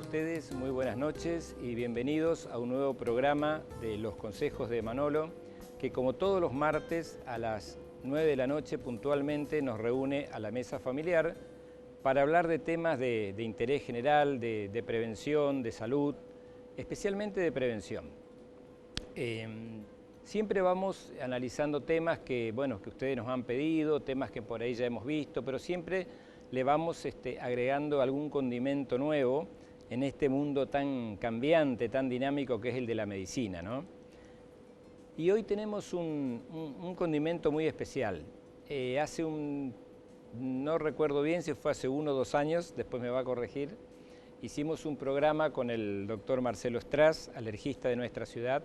ustedes, muy buenas noches y bienvenidos a un nuevo programa de Los Consejos de Manolo, que como todos los martes a las 9 de la noche puntualmente nos reúne a la mesa familiar para hablar de temas de interés general, de prevención, de salud, especialmente de prevención. Siempre vamos analizando temas que ustedes nos han pedido, temas que por ahí ya hemos visto, pero siempre le vamos agregando algún condimento nuevo en este mundo tan cambiante, tan dinámico que es el de la medicina, ¿no? Y hoy tenemos un condimento muy especial. No recuerdo bien si fue hace 1 o 2 años, después me va a corregir, hicimos un programa con el doctor Marcelo Stras, alergista de nuestra ciudad,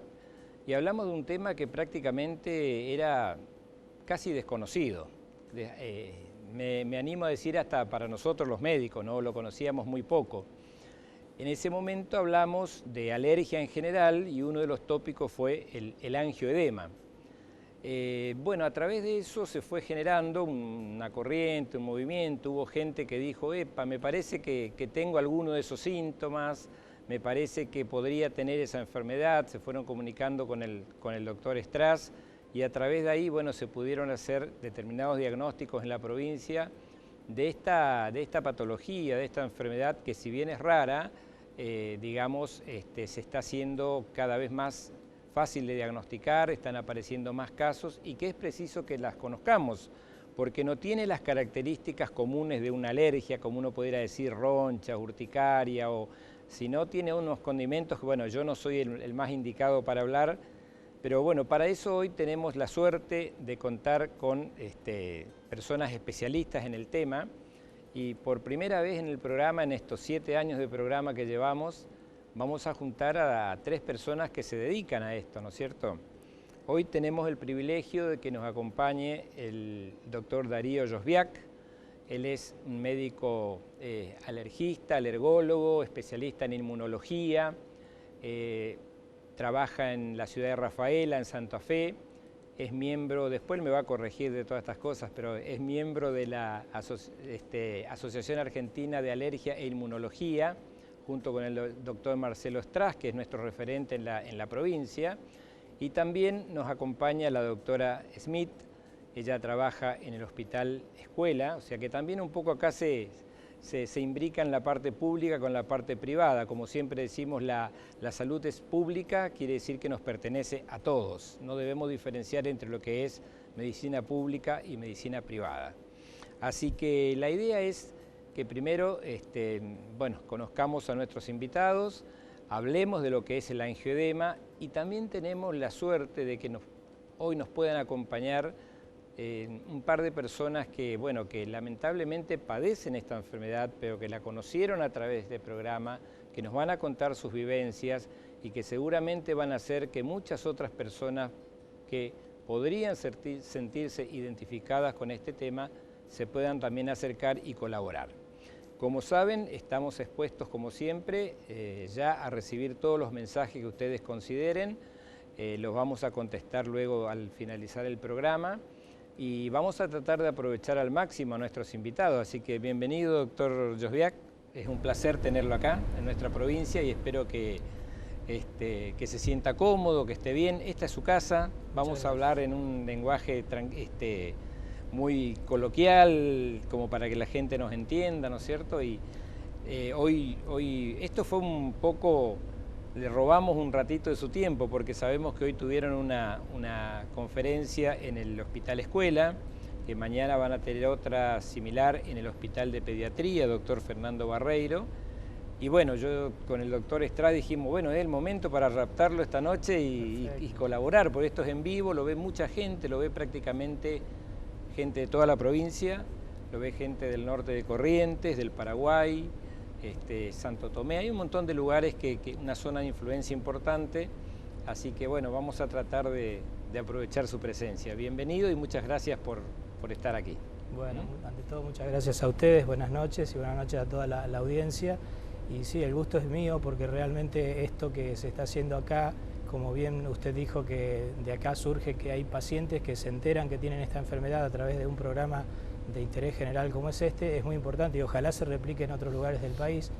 y hablamos de un tema que prácticamente era casi desconocido. Me animo a decir hasta para nosotros los médicos, ¿no? Lo conocíamos muy poco. En ese momento hablamos de alergia en general y uno de los tópicos fue el angioedema. A través de eso se fue generando una corriente, un movimiento, hubo gente que dijo, me parece que tengo alguno de esos síntomas, me parece que podría tener esa enfermedad, se fueron comunicando con el doctor Stras y a través de ahí, se pudieron hacer determinados diagnósticos en la provincia de esta patología, de esta enfermedad que si bien es rara, se está haciendo cada vez más fácil de diagnosticar, están apareciendo más casos y que es preciso que las conozcamos, porque no tiene las características comunes de una alergia, como uno pudiera decir roncha, urticaria, sino tiene unos condimentos que, yo no soy el más indicado para hablar, pero para eso hoy tenemos la suerte de contar con personas especialistas en el tema y por primera vez en el programa, en estos 7 años de programa que llevamos, vamos a juntar a 3 personas que se dedican a esto, ¿no es cierto? Hoy tenemos el privilegio de que nos acompañe el doctor Darío Josviak. Él es un médico alergista, alergólogo, especialista en inmunología, trabaja en la ciudad de Rafaela, en Santa Fe, es miembro, después me va a corregir de todas estas cosas, pero es miembro de la Asociación Argentina de Alergia e Inmunología, junto con el doctor Marcelo Stras, que es nuestro referente en la provincia, y también nos acompaña la doctora Smith. Ella trabaja en el Hospital Escuela, o sea que también un poco acá se imbrica en la parte pública con la parte privada. Como siempre decimos, la salud es pública, quiere decir que nos pertenece a todos. No debemos diferenciar entre lo que es medicina pública y medicina privada. Así que la idea es que primero conozcamos a nuestros invitados, hablemos de lo que es el angioedema y también tenemos la suerte de que hoy nos puedan acompañar un par de personas que lamentablemente padecen esta enfermedad, pero que la conocieron a través del programa, que nos van a contar sus vivencias y que seguramente van a hacer que muchas otras personas que podrían sentirse identificadas con este tema se puedan también acercar y colaborar. Como saben, estamos expuestos como siempre ya a recibir todos los mensajes que ustedes consideren, los vamos a contestar luego al finalizar el programa. Y vamos a tratar de aprovechar al máximo a nuestros invitados, así que bienvenido, doctor Josviak. Es un placer tenerlo acá en nuestra provincia y espero que se sienta cómodo, que esté bien. Esta es su casa, vamos a hablar en un lenguaje muy coloquial, como para que la gente nos entienda, ¿no es cierto? Y hoy esto fue un poco... Le robamos un ratito de su tiempo porque sabemos que hoy tuvieron una conferencia en el Hospital Escuela, que mañana van a tener otra similar en el Hospital de Pediatría, doctor Fernando Barreiro. Y yo con el doctor Estrada dijimos, es el momento para raptarlo esta noche y colaborar, porque esto es en vivo, lo ve mucha gente, lo ve prácticamente gente de toda la provincia, lo ve gente del norte de Corrientes, del Paraguay, Santo Tomé, hay un montón de lugares una zona de influencia importante, así que vamos a tratar de aprovechar su presencia. Bienvenido y muchas gracias por estar aquí. Bueno, ante todo muchas gracias a ustedes, buenas noches y buenas noches a toda la audiencia. Y sí, el gusto es mío porque realmente esto que se está haciendo acá, como bien usted dijo, que de acá surge que hay pacientes que se enteran que tienen esta enfermedad a través de un programa de interés general como es este, es muy importante y ojalá se replique en otros lugares del país.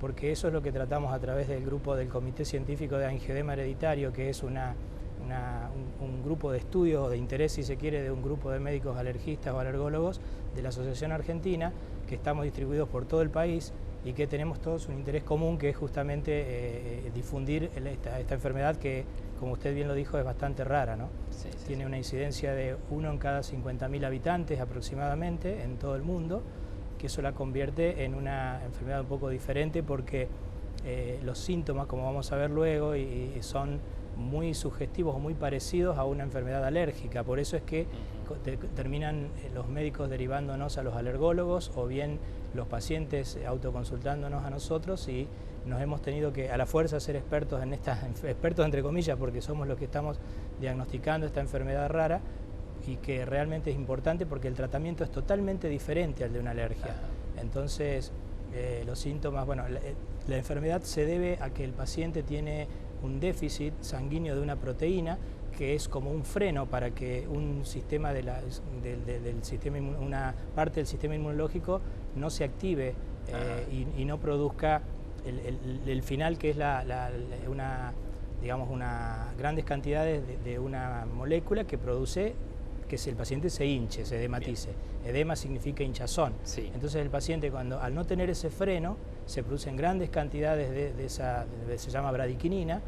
porque eso es lo que tratamos a través del grupo del Comité Científico de Angioedema Hereditario, que es un grupo de estudio o de interés, si se quiere, de un grupo de médicos alergistas o alergólogos de la Asociación Argentina, que estamos distribuidos por todo el país y que tenemos todos un interés común, que es justamente difundir esta enfermedad que, como usted bien lo dijo, es bastante rara, ¿no? Sí, sí, Tiene sí. una incidencia de 1 en cada 50.000 habitantes aproximadamente en todo el mundo, que eso la convierte en una enfermedad un poco diferente porque los síntomas, como vamos a ver luego, son muy sugestivos o muy parecidos a una enfermedad alérgica. Por eso es que terminan los médicos derivándonos a los alergólogos o bien los pacientes autoconsultándonos a nosotros, y nos hemos tenido que a la fuerza ser expertos en expertos entre comillas, porque somos los que estamos diagnosticando esta enfermedad rara, y que realmente es importante porque el tratamiento es totalmente diferente al de una alergia. Entonces, los síntomas, bueno, la enfermedad se debe a que el paciente tiene un déficit sanguíneo de una proteína que es como un freno para que un sistema una parte del sistema inmunológico no se active y no produzca el final, que es digamos, grandes cantidades de una molécula que produce que el paciente se hinche, se edematice. Bien. Edema significa hinchazón. Sí. Entonces el paciente, al no tener ese freno, se producen grandes cantidades se llama bradiquinina,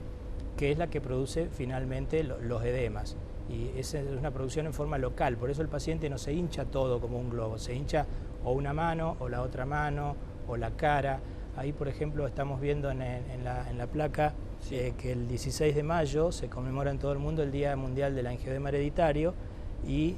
que es la que produce finalmente los edemas. Y esa es una producción en forma local, por eso el paciente no se hincha todo como un globo, se hincha o una mano, o la otra mano, o la cara. Ahí, por ejemplo, estamos viendo en la placa que el 16 de mayo se conmemora en todo el mundo el Día Mundial del Angioedema Hereditario, y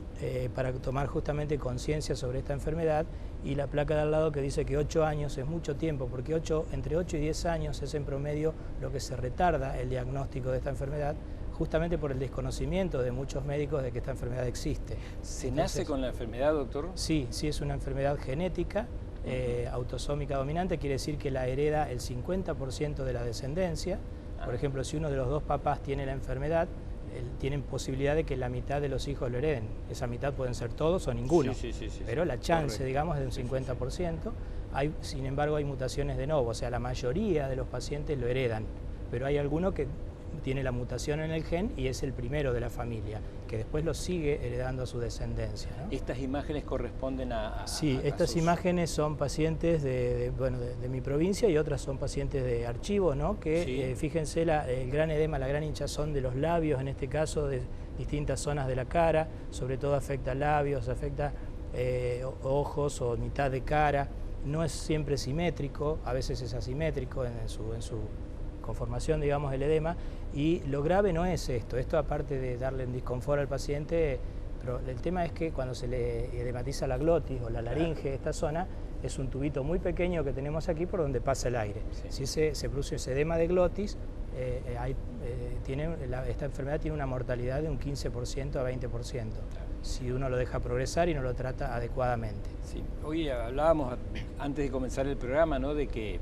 para tomar justamente conciencia sobre esta enfermedad, y la placa de al lado que dice que 8 años es mucho tiempo, porque entre 8 y 10 años es en promedio lo que se retarda el diagnóstico de esta enfermedad, justamente por el desconocimiento de muchos médicos de que esta enfermedad existe. ¿Se nace con la enfermedad, doctor? Sí, es una enfermedad genética, autosómica dominante, quiere decir que la hereda el 50% de la descendencia. Por ejemplo, si uno de los dos papás tiene la enfermedad, tienen posibilidad de que la mitad de los hijos lo hereden. Esa mitad pueden ser todos o ninguno, pero la chance, digamos, es de un 50%. Sin embargo, hay mutaciones de novo, o sea, la mayoría de los pacientes lo heredan, pero hay alguno que tiene la mutación en el gen y es el primero de la familia, que después lo sigue heredando a su descendencia, ¿no? ¿Estas imágenes corresponden a Sí, estas imágenes son pacientes de mi provincia, y otras son pacientes de archivo, ¿no? Que fíjense el gran edema, la gran hinchazón de los labios, en este caso de distintas zonas de la cara, sobre todo afecta labios, afecta ojos o mitad de cara. No es siempre simétrico, a veces es asimétrico en su conformación, digamos, el edema, y lo grave no es esto aparte de darle un disconfort al paciente, pero el tema es que cuando se le edematiza la glotis o la laringe, esta zona, es un tubito muy pequeño que tenemos aquí por donde pasa el aire. Si se produce ese edema de glotis, esta enfermedad tiene una mortalidad de un 15% a 20%, si uno lo deja progresar y no lo trata adecuadamente. Sí. Hoy hablábamos antes de comenzar el programa, ¿no?, de que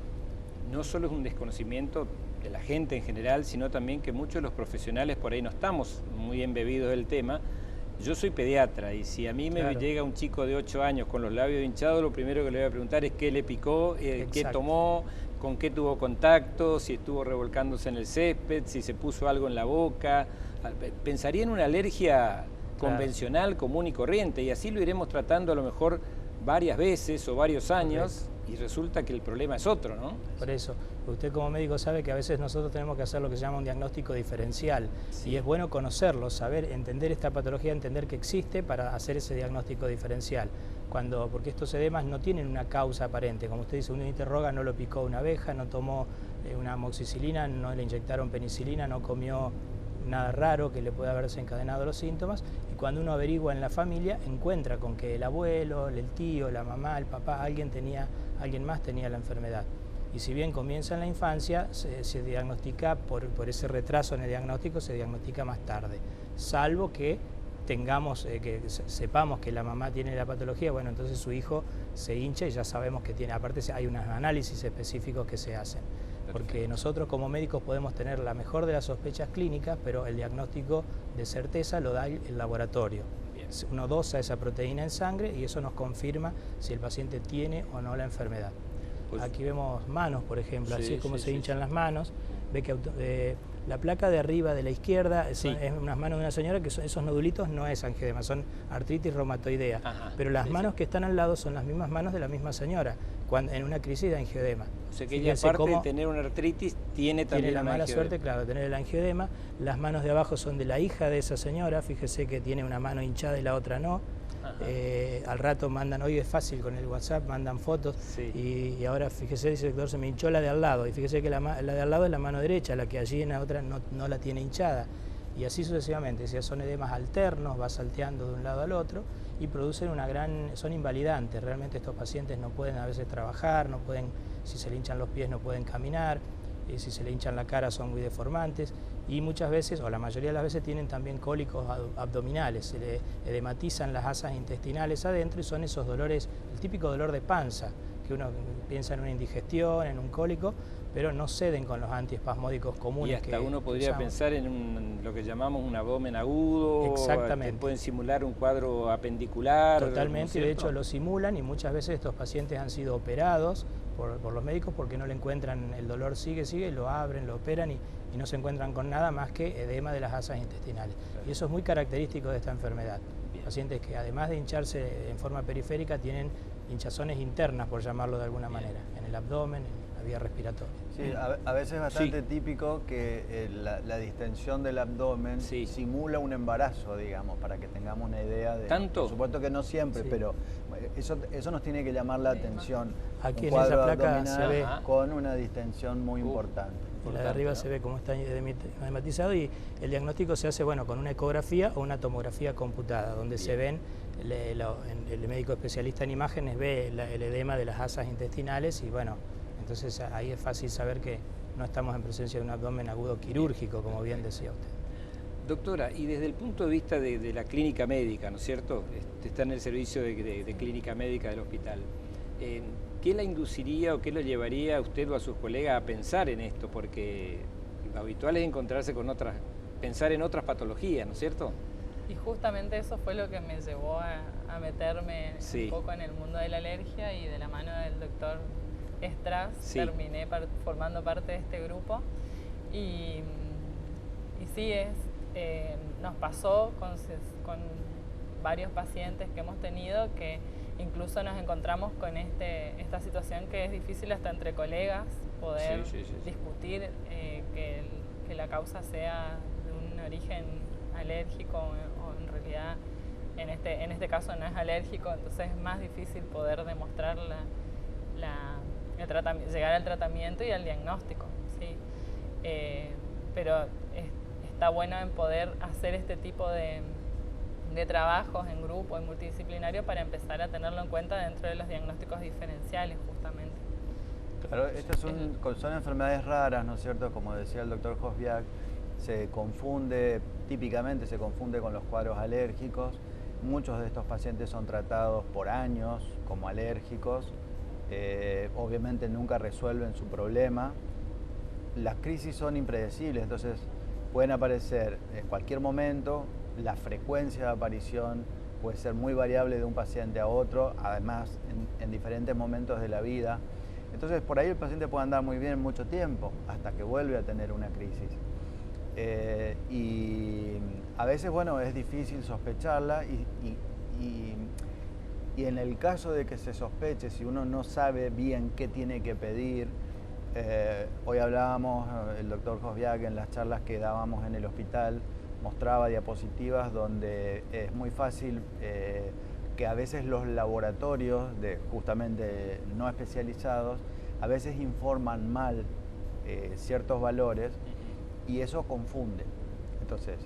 no solo es un desconocimiento de la gente en general, sino también que muchos de los profesionales por ahí no estamos muy embebidos del tema. Yo soy pediatra, y si a mí me llega un chico de 8 años con los labios hinchados, lo primero que le voy a preguntar es qué le picó, qué tomó, con qué tuvo contacto, si estuvo revolcándose en el césped, si se puso algo en la boca. Pensaría en una alergia convencional, común y corriente, y así lo iremos tratando a lo mejor varias veces o varios años. Y resulta que el problema es otro, ¿no? Por eso, usted como médico sabe que a veces nosotros tenemos que hacer lo que se llama un diagnóstico diferencial, y es bueno conocerlo, saber, entender esta patología, entender que existe para hacer ese diagnóstico diferencial. Porque estos edemas no tienen una causa aparente, como usted dice, uno interroga, no lo picó una abeja, no tomó una amoxicilina, no le inyectaron penicilina, no comió nada raro que le pueda haber desencadenado los síntomas, y cuando uno averigua en la familia encuentra con que el abuelo, el tío, la mamá, el papá, alguien más tenía la enfermedad. Y si bien comienza en la infancia, se diagnostica por ese retraso en el diagnóstico, se diagnostica más tarde, salvo que sepamos que la mamá tiene la patología. Bueno, entonces su hijo se hincha y ya sabemos que tiene. Aparte hay unos análisis específicos que se hacen. Porque nosotros como médicos podemos tener la mejor de las sospechas clínicas, pero el diagnóstico de certeza lo da el laboratorio. Uno dosa esa proteína en sangre y eso nos confirma si el paciente tiene o no la enfermedad. Pues, aquí vemos manos, por ejemplo, sí, así es como sí, se sí, hinchan sí. las manos. Ve que la placa de arriba de la izquierda es unas manos de una señora, que esos nodulitos no es angioedema, son artritis reumatoidea. Ajá, pero las sí, manos sí. que están al lado son las mismas manos de la misma señora, en una crisis de angioedema. O sea que ella, aparte de tener una artritis, tiene también la una mala angioedema. suerte, claro, de tener el angioedema. Las manos de abajo son de la hija de esa señora, fíjese que tiene una mano hinchada y la otra no. Al rato mandan, hoy es fácil con el WhatsApp, mandan fotos, sí. y ahora fíjese, dice el doctor, se me hinchó la de al lado, y fíjese que la de al lado es la mano derecha, la que allí en la otra no la tiene hinchada, y así sucesivamente. O sea, son edemas alternos, va salteando de un lado al otro y producen son invalidantes. Realmente estos pacientes no pueden a veces trabajar, no pueden, si se le hinchan los pies no pueden caminar, si se le hinchan la cara son muy deformantes, y muchas veces, o la mayoría de las veces, tienen también cólicos abdominales, se le edematizan las asas intestinales adentro y son esos dolores, el típico dolor de panza, que uno piensa en una indigestión, en un cólico, pero no ceden con los antiespasmódicos comunes. Y hasta uno podría pensar en lo que llamamos un abdomen agudo. Exactamente. Pueden simular un cuadro apendicular. Totalmente, ¿no? De hecho lo simulan, y muchas veces estos pacientes han sido operados por los médicos porque no le encuentran, el dolor sigue, lo abren, lo operan y no se encuentran con nada más que edema de las asas intestinales. Claro. Y eso es muy característico de esta enfermedad. Bien. Pacientes que además de hincharse en forma periférica tienen hinchazones internas, por llamarlo de alguna manera, en el abdomen, en la vía respiratoria. Sí, a veces es bastante típico que la distensión del abdomen simula un embarazo, digamos, para que tengamos una idea de... ¿Tanto? Por supuesto que no siempre, pero eso nos tiene que llamar la atención. Aquí un en esa cuadro placa se ve con una distensión muy importante. Y la de arriba, ¿no?, se ve cómo está edematizado, y el diagnóstico se hace con una ecografía o una tomografía computada, donde se ven, el médico especialista en imágenes ve el edema de las asas intestinales, y entonces ahí es fácil saber que no estamos en presencia de un abdomen agudo quirúrgico, como bien decía usted. Doctora, y desde el punto de vista de la clínica médica, ¿no es cierto? Está en el servicio de clínica médica del hospital. ¿Qué la induciría o qué lo llevaría a usted o a sus colegas a pensar en esto? Porque lo habitual es encontrarse con pensar en otras patologías, ¿no es cierto? Y justamente eso fue lo que me llevó a meterme un poco en el mundo de la alergia, y de la mano del doctor Estraz terminé formando parte de este grupo. Y sí, nos pasó con varios pacientes que hemos tenido que incluso nos encontramos con esta situación que es difícil hasta entre colegas poder discutir que la causa sea de un origen alérgico, o en realidad en este caso no es alérgico, entonces es más difícil poder demostrar llegar al tratamiento y al diagnóstico, ¿sí? Pero está bueno en poder hacer este tipo de trabajos en grupo y multidisciplinario para empezar a tenerlo en cuenta dentro de los diagnósticos diferenciales, justamente. Claro, estas son enfermedades raras, ¿no es cierto? Como decía el doctor Hosbiak, típicamente se confunde con los cuadros alérgicos. Muchos de estos pacientes son tratados por años como alérgicos. Obviamente nunca resuelven su problema. Las crisis son impredecibles, entonces pueden aparecer en cualquier momento. La frecuencia de aparición puede ser muy variable de un paciente a otro, además en diferentes momentos de la vida. Entonces por ahí el paciente puede andar muy bien mucho tiempo hasta que vuelve a tener una crisis. Y a veces, es difícil sospecharla, y en el caso de que se sospeche, si uno no sabe bien qué tiene que pedir, hoy hablábamos, el doctor Hosbiak, en las charlas que dábamos en el hospital, mostraba diapositivas donde es muy fácil que a veces los laboratorios justamente no especializados a veces informan mal ciertos valores, y eso confunde. Entonces,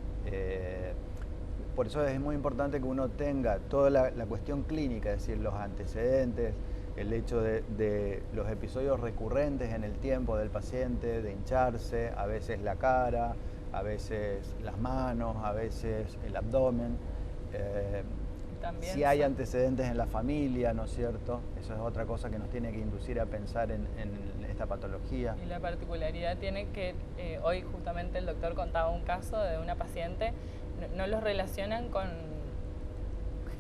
por eso es muy importante que uno tenga toda la cuestión clínica, es decir, los antecedentes, el hecho de los episodios recurrentes en el tiempo del paciente, de hincharse, a veces la cara, a veces las manos, a veces el abdomen. Si hay antecedentes en la familia, ¿no es cierto? Eso es otra cosa que nos tiene que inducir a pensar en esta patología. Y la particularidad tiene que, hoy justamente el doctor contaba un caso de una paciente, no los relacionan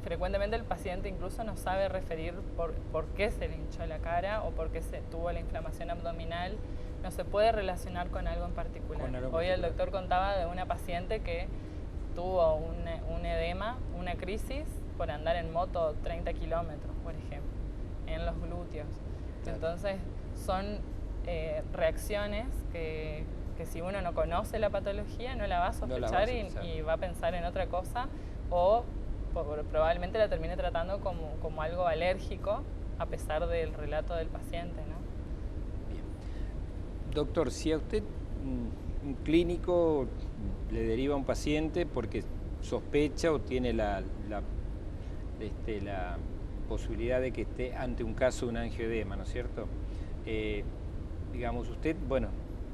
frecuentemente el paciente incluso no sabe referir por qué se le hinchó la cara o por qué se tuvo la inflamación abdominal. No se puede relacionar con algo en particular. Hoy el doctor contaba de una paciente que tuvo un edema, una crisis por andar en moto 30 kilómetros, por ejemplo, en los glúteos. Claro. Entonces son reacciones que si uno no conoce la patología no la va a sospechar, y va a pensar en otra cosa, o probablemente la termine tratando como algo alérgico a pesar del relato del paciente, ¿no? Bien. Doctor, si a usted un clínico le deriva a un paciente porque sospecha o tiene la posibilidad de que esté ante un caso de un angioedema, ¿no es cierto? Digamos, usted, bueno,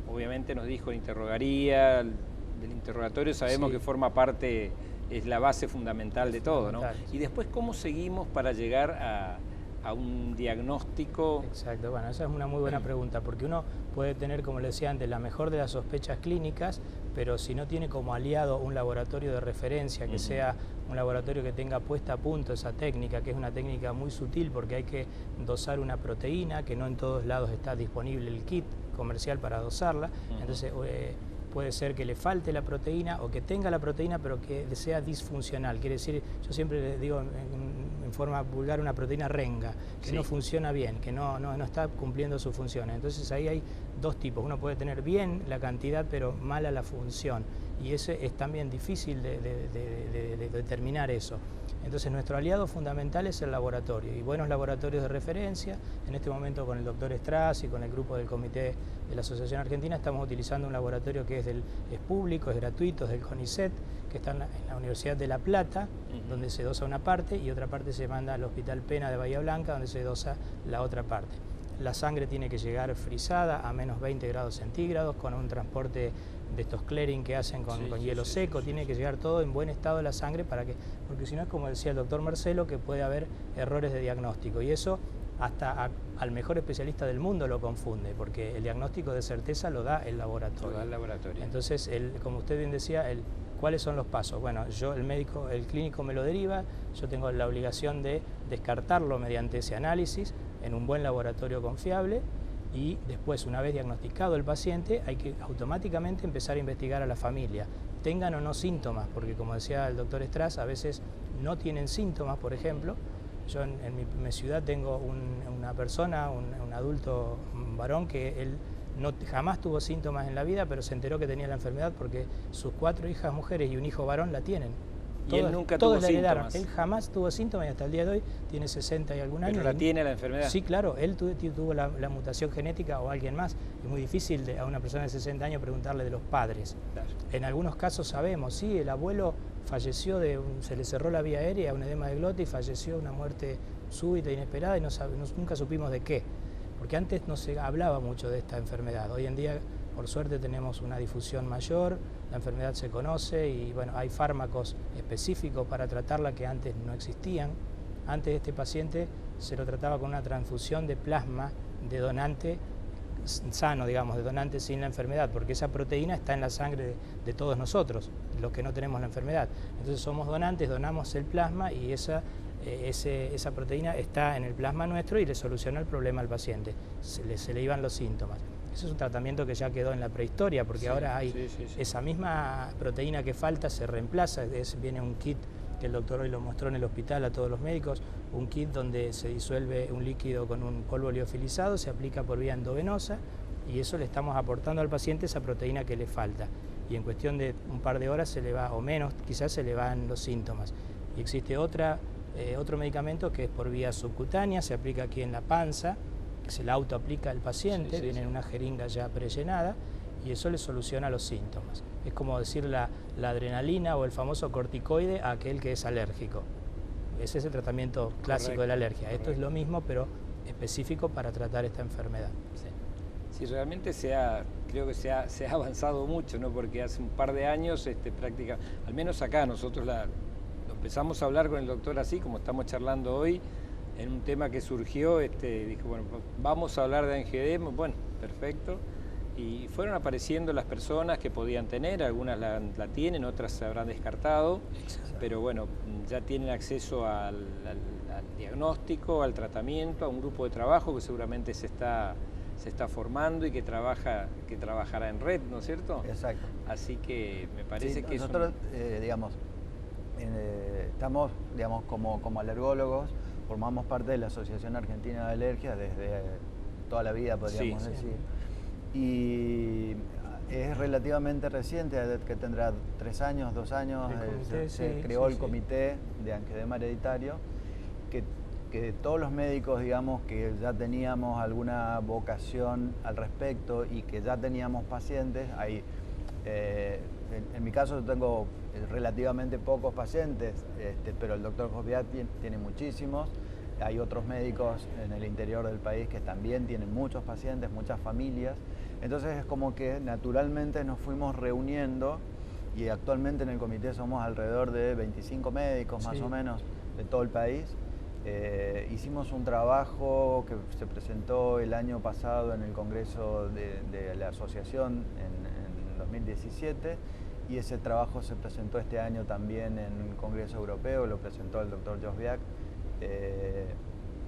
obviamente nos dijo, interrogaría, del interrogatorio sabemos que forma parte, es la base fundamental de todo, ¿no? Y después, ¿cómo seguimos para llegar a un diagnóstico? Exacto, bueno, esa es una muy buena pregunta, porque uno puede tener, como le decía antes, la mejor de las sospechas clínicas, pero si no tiene como aliado un laboratorio de referencia, que sea un laboratorio que tenga puesta a punto esa técnica, que es una técnica muy sutil porque hay que dosar una proteína, que no en todos lados está disponible el kit comercial para dosarla, entonces puede ser que le falte la proteína o que tenga la proteína pero que sea disfuncional. Quiere decir, yo siempre le digo en forma vulgar, una proteína renga, que no funciona bien, que no está cumpliendo sus funciones. Entonces ahí hay dos tipos. Uno puede tener bien la cantidad pero mala la función, y ese es también difícil de determinar eso. Entonces nuestro aliado fundamental es el laboratorio, y buenos laboratorios de referencia. En este momento con el doctor Strass y con el grupo del comité de la Asociación Argentina estamos utilizando un laboratorio que es público, es gratuito, es del CONICET, que está en la Universidad de La Plata, donde se dosa una parte y otra parte se manda al Hospital Pena de Bahía Blanca, donde se dosa la otra parte. La sangre tiene que llegar frisada a menos 20 grados centígrados con un transporte de estos clearing que hacen con hielo seco, tiene que llegar todo en buen estado la sangre porque si no es como decía el doctor Marcelo, que puede haber errores de diagnóstico, y eso hasta al mejor especialista del mundo lo confunde, porque el diagnóstico de certeza lo da el laboratorio. Entonces, como usted bien decía, ¿cuáles son los pasos? Bueno, el clínico me lo deriva, yo tengo la obligación de descartarlo mediante ese análisis en un buen laboratorio confiable, y después, una vez diagnosticado el paciente, hay que automáticamente empezar a investigar a la familia, tengan o no síntomas, porque como decía el doctor Strass, a veces no tienen síntomas. Por ejemplo, yo en mi ciudad tengo una persona, un adulto, un varón, que él jamás tuvo síntomas en la vida, pero se enteró que tenía la enfermedad porque sus 4 hijas mujeres y un hijo varón la tienen. Y él nunca tuvo síntomas. Él jamás tuvo síntomas y hasta el día de hoy tiene 60 y algún año. ¿Pero la tiene la enfermedad? Sí, claro, él tuvo la mutación genética o alguien más. Es muy difícil a una persona de 60 años preguntarle de los padres. Claro. En algunos casos sabemos, sí, el abuelo falleció se le cerró la vía aérea, un edema de glota, y falleció una muerte súbita, inesperada, y nunca supimos de qué. Porque antes no se hablaba mucho de esta enfermedad. Hoy en día, por suerte, tenemos una difusión mayor, la enfermedad se conoce y bueno, hay fármacos específicos para tratarla que antes no existían. Antes este paciente se lo trataba con una transfusión de plasma de donante sano, digamos, de donante sin la enfermedad, porque esa proteína está en la sangre de todos nosotros, los que no tenemos la enfermedad. Entonces somos donantes, donamos el plasma y esa proteína está en el plasma nuestro y le soluciona el problema al paciente, se le iban los síntomas. Eso es un tratamiento que ya quedó en la prehistoria, porque ahora hay esa misma proteína que falta, se reemplaza, viene un kit que el doctor hoy lo mostró en el hospital a todos los médicos, un kit donde se disuelve un líquido con un polvo liofilizado, se aplica por vía endovenosa, y eso le estamos aportando al paciente esa proteína que le falta, y en cuestión de un par de horas se le va, o menos, quizás se le van los síntomas. Y existe otro medicamento que es por vía subcutánea, se aplica aquí en la panza, se la autoaplica el paciente, viene en una jeringa ya prellenada, y eso le soluciona los síntomas. Es como decir la adrenalina o el famoso corticoide a aquel que es alérgico. Ese es el tratamiento clásico de la alergia. Esto es lo mismo, pero específico para tratar esta enfermedad. Sí, realmente creo que se ha avanzado mucho, ¿no? Porque hace un par de años, al menos acá nosotros lo empezamos a hablar con el doctor así, como estamos charlando hoy, en un tema que surgió, dijo, bueno, vamos a hablar de angioedema, bueno, perfecto, Y fueron apareciendo las personas que podían tener, algunas la tienen, otras se habrán descartado, pero bueno, ya tienen acceso al diagnóstico, al tratamiento, a un grupo de trabajo que seguramente se está formando y que trabajará en red, ¿no es cierto? Exacto. Así que me parece que nosotros, digamos, estamos, digamos, como alergólogos, formamos parte de la Asociación Argentina de Alergias desde toda la vida, podríamos decir. Y es relativamente reciente, que tendrá 3 años, 2 años, se creó el comité de angioedema hereditario, que todos los médicos, digamos, que ya teníamos alguna vocación al respecto y que ya teníamos pacientes, en mi caso yo tengo relativamente pocos pacientes, pero el doctor Josviak tiene muchísimos. Hay otros médicos en el interior del país que también tienen muchos pacientes, muchas familias. Entonces es como que naturalmente nos fuimos reuniendo y actualmente en el comité somos alrededor de 25 médicos más o menos de todo el país. Hicimos un trabajo que se presentó el año pasado en el Congreso de la Asociación en 2017 y ese trabajo se presentó este año también en el Congreso Europeo, lo presentó el doctor Josviak.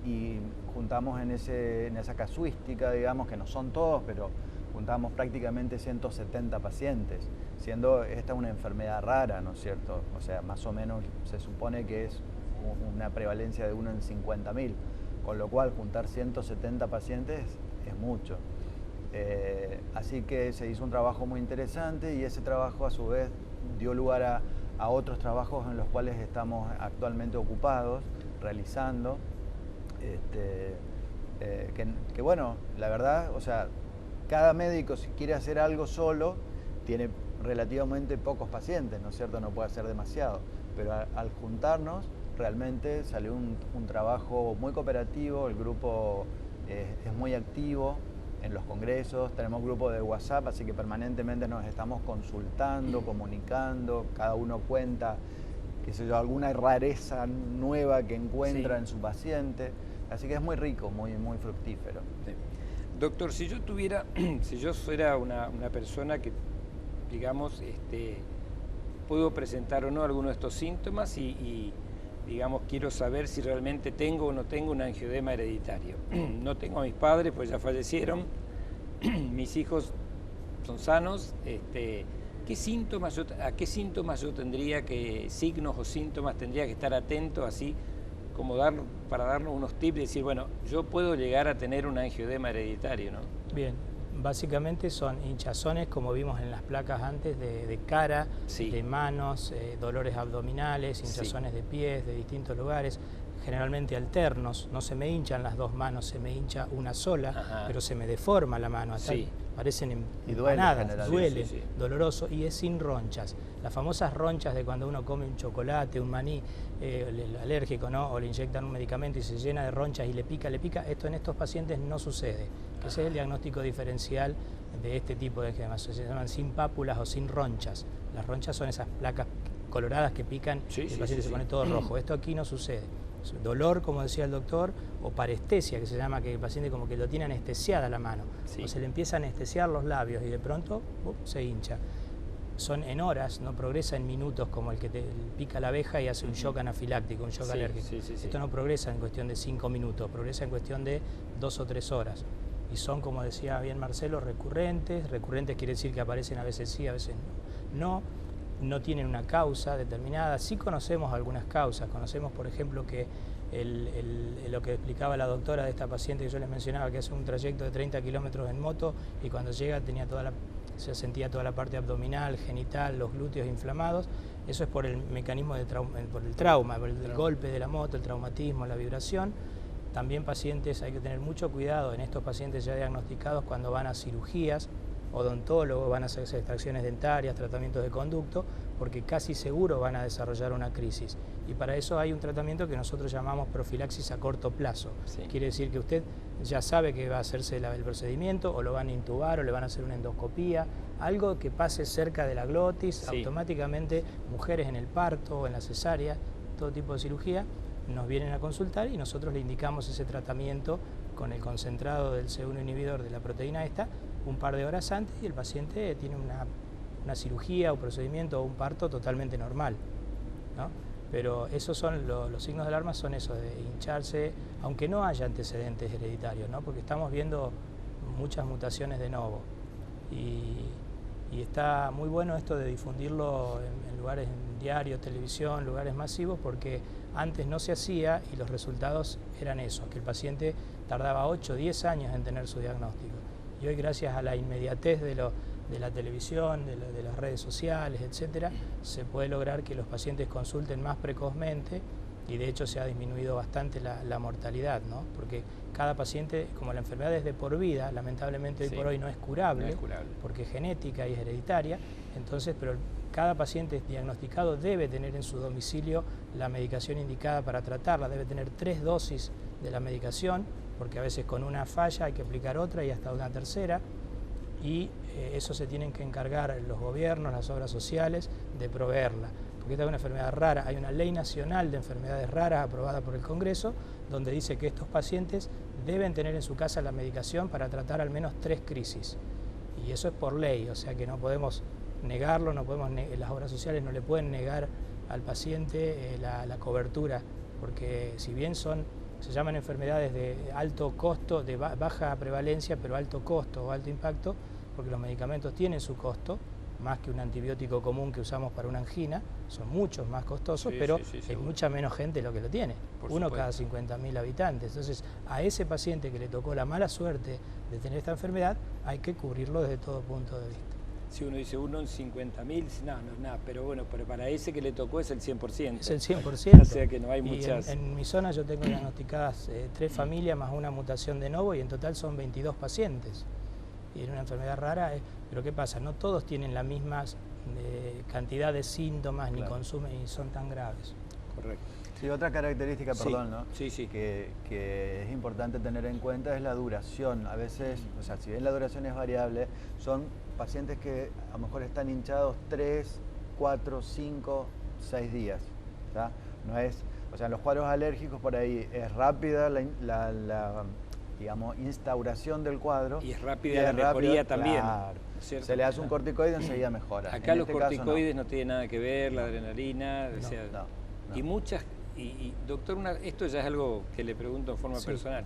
Y juntamos en esa casuística, digamos, que no son todos, pero juntamos prácticamente 170 pacientes, siendo esta una enfermedad rara, ¿no es cierto? O sea, más o menos se supone que es una prevalencia de 1 en 50.000, con lo cual juntar 170 pacientes es mucho. Así que se hizo un trabajo muy interesante y ese trabajo a su vez dio lugar a otros trabajos en los cuales estamos actualmente ocupados, realizando, que bueno, la verdad, o sea, cada médico si quiere hacer algo solo, tiene relativamente pocos pacientes, ¿no es cierto? No puede hacer demasiado, pero al juntarnos realmente salió un trabajo muy cooperativo, el grupo es muy activo en los congresos, tenemos grupos de WhatsApp, así que permanentemente nos estamos consultando, comunicando, cada uno cuenta, qué sé yo, alguna rareza nueva que encuentra en su paciente, así que es muy rico, muy fructífero. Sí. Doctor, si yo fuera una persona que, digamos, puedo presentar o no alguno de estos síntomas y digamos, quiero saber si realmente tengo o no tengo un angioedema hereditario. No tengo a mis padres, pues ya fallecieron, mis hijos son sanos. ¿A qué síntomas yo tendría signos o síntomas tendría que estar atento, así como para darnos unos tips y decir, bueno, yo puedo llegar a tener un angioedema hereditario, ¿no? Bien, básicamente son hinchazones, como vimos en las placas antes, de cara, de manos, dolores abdominales, hinchazones de pies, de distintos lugares, generalmente alternos. No se me hinchan las dos manos, se me hincha una sola, pero se me deforma la mano, hasta parecen empanadas, duele, doloroso, y es sin ronchas. Las famosas ronchas de cuando uno come un chocolate, un maní alérgico, ¿no? O le inyectan un medicamento y se llena de ronchas y le pica, esto en estos pacientes no sucede. Ese es el diagnóstico diferencial de este tipo de eczemas, se llaman sin pápulas o sin ronchas. Las ronchas son esas placas coloradas que pican y el paciente se pone todo rojo. Esto aquí no sucede. Dolor, como decía el doctor, o parestesia, que se llama que el paciente como que lo tiene anestesiada la mano, o se le empieza a anestesiar los labios y de pronto se hincha. Son en horas, no progresa en minutos como el que te pica la abeja y hace un shock anafiláctico, un shock alérgico. Esto no progresa en cuestión de 5 minutos, progresa en cuestión de 2 o 3 horas. Y son, como decía bien Marcelo, recurrentes. Recurrentes quiere decir que aparecen a veces sí, a veces no tienen una causa determinada. Sí conocemos algunas causas, conocemos por ejemplo que lo que explicaba la doctora de esta paciente que yo les mencionaba, que hace un trayecto de 30 kilómetros en moto y cuando llega se sentía toda la parte abdominal, genital, los glúteos inflamados. Eso es por el mecanismo por el trauma, por el golpe de la moto, el traumatismo, la vibración. También pacientes, hay que tener mucho cuidado en estos pacientes ya diagnosticados cuando van a cirugías, odontólogos, van a hacerse extracciones dentarias, tratamientos de conducto, porque casi seguro van a desarrollar una crisis. Y para eso hay un tratamiento que nosotros llamamos profilaxis a corto plazo. Quiere decir que usted ya sabe que va a hacerse el procedimiento, o lo van a intubar, o le van a hacer una endoscopía, algo que pase cerca de la glotis, automáticamente mujeres en el parto o en la cesárea, todo tipo de cirugía, nos vienen a consultar y nosotros le indicamos ese tratamiento con el concentrado del C1 inhibidor de la proteína esta un par de horas antes y el paciente tiene una cirugía o procedimiento o un parto totalmente normal, ¿no? Pero esos son los signos de alarma, son eso, de hincharse, aunque no haya antecedentes hereditarios, ¿no? Porque estamos viendo muchas mutaciones de novo. Y está muy bueno esto de difundirlo en lugares, en diarios, televisión, lugares masivos, porque antes no se hacía y los resultados eran esos, que el paciente tardaba 8 o 10 años en tener su diagnóstico. Y hoy, gracias a la inmediatez de la televisión, de las redes sociales, etcétera, se puede lograr que los pacientes consulten más precozmente y de hecho se ha disminuido bastante la mortalidad, ¿no? Porque cada paciente, como la enfermedad es de por vida, lamentablemente hoy por hoy no es curable, porque es genética y es hereditaria, entonces, pero cada paciente diagnosticado debe tener en su domicilio la medicación indicada para tratarla, debe tener 3 dosis de la medicación, porque a veces con una falla hay que aplicar otra y hasta una tercera, y eso se tienen que encargar los gobiernos, las obras sociales, de proveerla. Porque esta es una enfermedad rara, hay una ley nacional de enfermedades raras aprobada por el Congreso, donde dice que estos pacientes deben tener en su casa la medicación para tratar al menos 3 crisis. Y eso es por ley, o sea que no podemos negarlo, las obras sociales no le pueden negar al paciente la cobertura, porque si bien se llaman enfermedades de alto costo, de baja prevalencia, pero alto costo o alto impacto, porque los medicamentos tienen su costo, más que un antibiótico común que usamos para una angina, son muchos más costosos, pero hay mucha menos gente lo que lo tiene, uno cada 50.000 habitantes. Entonces, a ese paciente que le tocó la mala suerte de tener esta enfermedad, hay que cubrirlo desde todo punto de vista. Si uno dice uno en 50.000, no, nada, pero bueno, pero para ese que le tocó es el 100%. Es el 100%. O sea que no hay muchas. En mi zona yo tengo diagnosticadas 3 familias más una mutación de novo y en total son 22 pacientes. Y en una enfermedad rara, pero ¿qué pasa? No todos tienen la misma cantidad de síntomas ni consumen y son tan graves. Correcto. Sí, otra característica, perdón, ¿no? Sí. Que es importante tener en cuenta es la duración. A veces, o sea, si bien la duración es variable, son pacientes que a lo mejor están hinchados 3, 4, 5, 6 días. ¿Tá? No es, o sea, en los cuadros alérgicos por ahí es rápida la digamos, instauración del cuadro. Y es rápida la mejoría también. Claro. Se le hace un corticoide y enseguida mejora. Acá los corticoides no tienen nada que ver, la adrenalina, o sea, y muchas, y doctor, esto ya es algo que le pregunto en forma personal.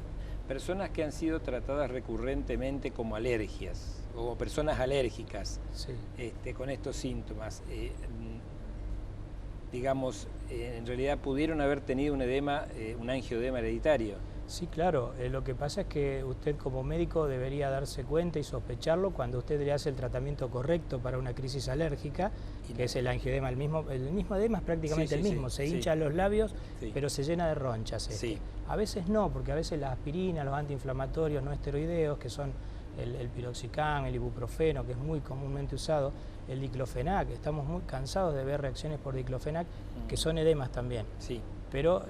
Personas que han sido tratadas recurrentemente como alergias o personas alérgicas con estos síntomas, digamos, en realidad pudieron haber tenido un edema, un angioedema hereditario. Sí, claro. Lo que pasa es que usted como médico debería darse cuenta y sospecharlo cuando usted le hace el tratamiento correcto para una crisis alérgica, que es el angioedema. El mismo edema es prácticamente el mismo, se hincha los labios, pero se llena de ronchas. A veces no, porque a veces la aspirina, los antiinflamatorios no esteroideos, que son el piroxicam, el ibuprofeno, que es muy comúnmente usado, el diclofenac, estamos muy cansados de ver reacciones por diclofenac, que son edemas también. Pero,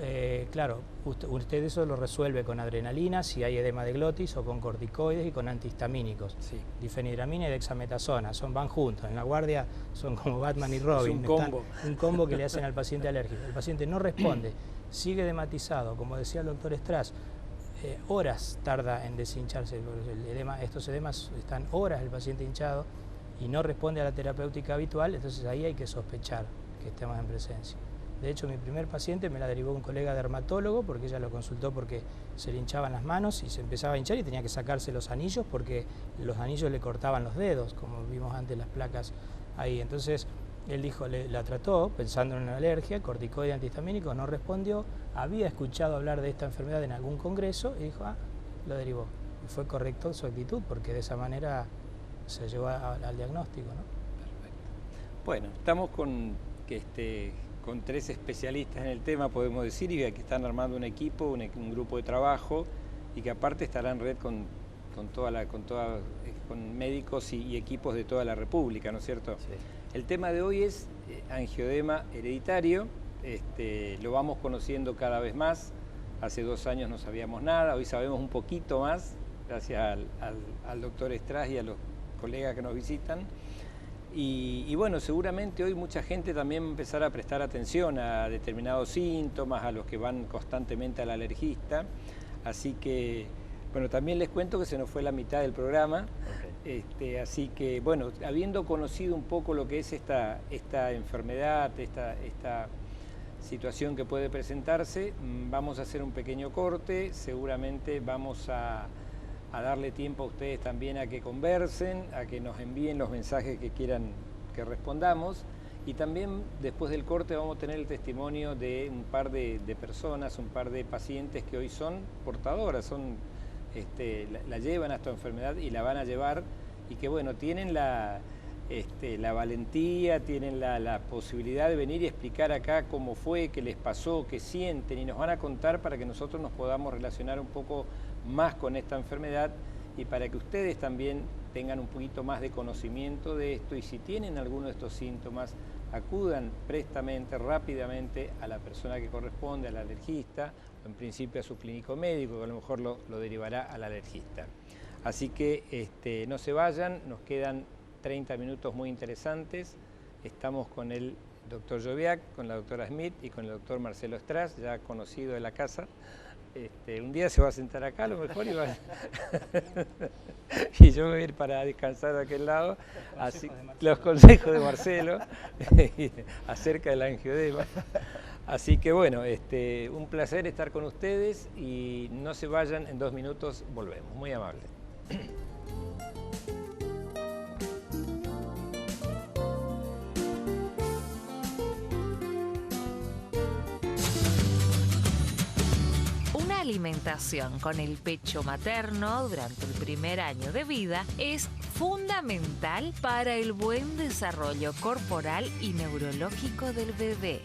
claro, usted eso lo resuelve con adrenalina, si hay edema de glotis, o con corticoides y con antihistamínicos. Difenidramina y dexametasona, van juntos. En la guardia son como Batman y Robin. Es un combo. Un combo que le hacen al paciente alérgico. El paciente no responde, sigue edematizado, como decía el doctor Strass, horas tarda en deshincharse. Estos edemas están horas el paciente hinchado y no responde a la terapéutica habitual, entonces ahí hay que sospechar que estemos en presencia. De hecho, mi primer paciente me la derivó un colega dermatólogo porque ella lo consultó porque se le hinchaban las manos y se empezaba a hinchar y tenía que sacarse los anillos porque los anillos le cortaban los dedos, como vimos antes las placas ahí. Entonces, él dijo, la trató pensando en una alergia, corticoide antihistamínico, no respondió, había escuchado hablar de esta enfermedad en algún congreso y dijo, lo derivó. Y fue correcto su actitud porque de esa manera se llegó al diagnóstico, ¿no? Perfecto. Bueno, estamos con 3 especialistas en el tema, podemos decir, y que están armando un equipo, un grupo de trabajo, y que aparte estará en red con médicos y equipos de toda la República, ¿no es cierto? El tema de hoy es angioedema hereditario, lo vamos conociendo cada vez más. Hace 2 años no sabíamos nada, hoy sabemos un poquito más, gracias al doctor Strass y a los colegas que nos visitan. Y bueno, seguramente hoy mucha gente también va a empezar a prestar atención a determinados síntomas, a los que van constantemente al alergista. Así que, Bueno, también les cuento que se nos fue la mitad del programa, así que, bueno, habiendo conocido un poco lo que es esta enfermedad, esta situación que puede presentarse, vamos a hacer un pequeño corte, seguramente vamos a darle tiempo a ustedes también a que conversen, a que nos envíen los mensajes que quieran que respondamos, y también después del corte vamos a tener el testimonio de un par de personas, un par de pacientes que hoy son portadoras, la llevan a esta enfermedad y la van a llevar, y que bueno, tienen la valentía, tienen la posibilidad de venir y explicar acá cómo fue, qué les pasó, qué sienten, y nos van a contar para que nosotros nos podamos relacionar un poco más con esta enfermedad y para que ustedes también tengan un poquito más de conocimiento de esto, y si tienen alguno de estos síntomas, acudan prestamente, rápidamente a la persona que corresponde, al alergista, o en principio a su clínico médico, que a lo mejor lo derivará al alergista. Así que no se vayan, nos quedan 30 minutos muy interesantes. Estamos con el doctor Joviak, con la doctora Smith y con el doctor Marcelo Strass, ya conocido de la casa. Un día se va a sentar acá a lo mejor y yo me voy a ir para descansar de aquel lado. Los consejos de Marcelo acerca del angioedema. Así que bueno, un placer estar con ustedes y no se vayan, en 2 minutos volvemos. Muy amable. Una alimentación con el pecho materno durante el primer año de vida es fundamental para el buen desarrollo corporal y neurológico del bebé.